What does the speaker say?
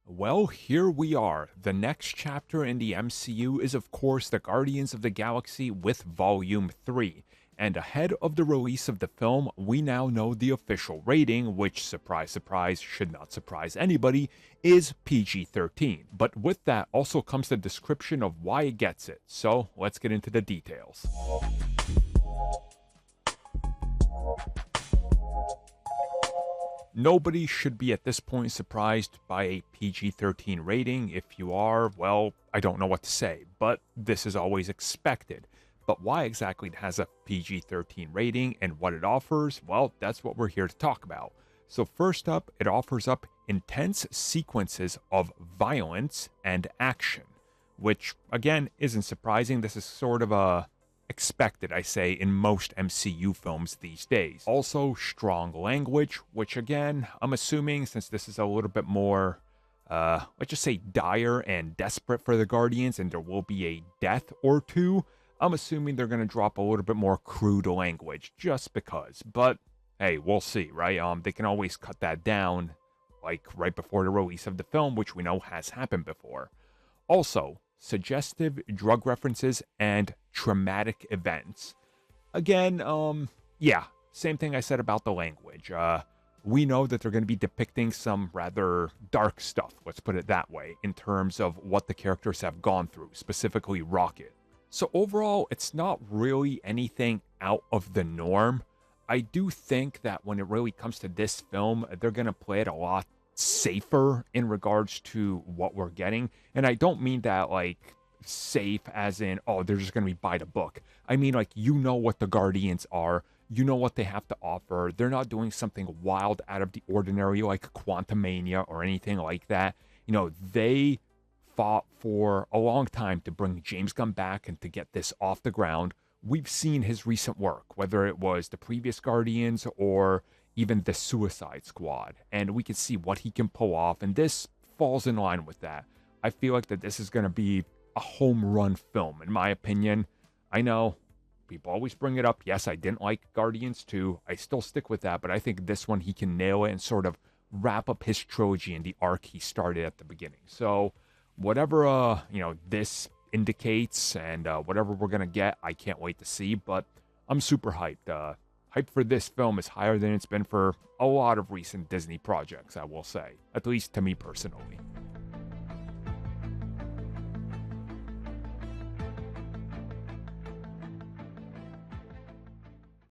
Well, here we are. The next chapter in the MCU is, of course, the Guardians of the Galaxy with Volume 3. And ahead of the release of the film, we now know the official rating, which, surprise, surprise, should not surprise anybody, is PG 13. But with that also comes the description of why it gets it. So let's get into the details. Nobody should be at this point surprised by a PG 13 rating. If you are, well, I don't know what to say, but this is always expected. But why exactly it has a PG 13 rating and what it offers, well, that's what we're here to talk about. So, first up, it offers up intense sequences of violence and action, which, again, isn't surprising. This is sort of a expected, I say, in most MCU films these days. Also, strong language, which again, I'm assuming since this is a little bit more, let's just say dire and desperate for the Guardians and there will be a death or two, I'm assuming they're going to drop a little bit more crude language just because. But hey, we'll see, right? They can always cut that down, like right before the release of the film, which we know has happened before. Also, suggestive drug references and traumatic events. Again, yeah, same thing I said about the language. We know that they're going to be depicting some rather dark stuff, let's put it that way, in terms of what the characters have gone through, specifically Rocket. So overall, it's not really anything out of the norm. I do think that when it really comes to this film, they're going to play it a lot safer in regards to what we're getting. And I don't mean that like safe as in, oh, they're just going to be by the book. I mean, like, you know what the Guardians are. You know what they have to offer. They're not doing something wild out of the ordinary like Quantumania or anything like that. You know, they fought for a long time to bring James Gunn back and to get this off the ground. We've seen his recent work, whether it was the previous Guardians or even the Suicide Squad, and we can see what he can pull off, and this falls in line with that. I feel like that this is going to be a home run film, in my opinion. I know people always bring it up. Yes, I didn't like Guardians 2. I still stick with that, but I think this one he can nail it and sort of wrap up his trilogy in the arc he started at the beginning. So whatever this indicates and whatever we're going to get, I can't wait to see, but I'm super hyped. Hype for this film is higher than it's been for a lot of recent Disney projects, I will say, at least to me personally.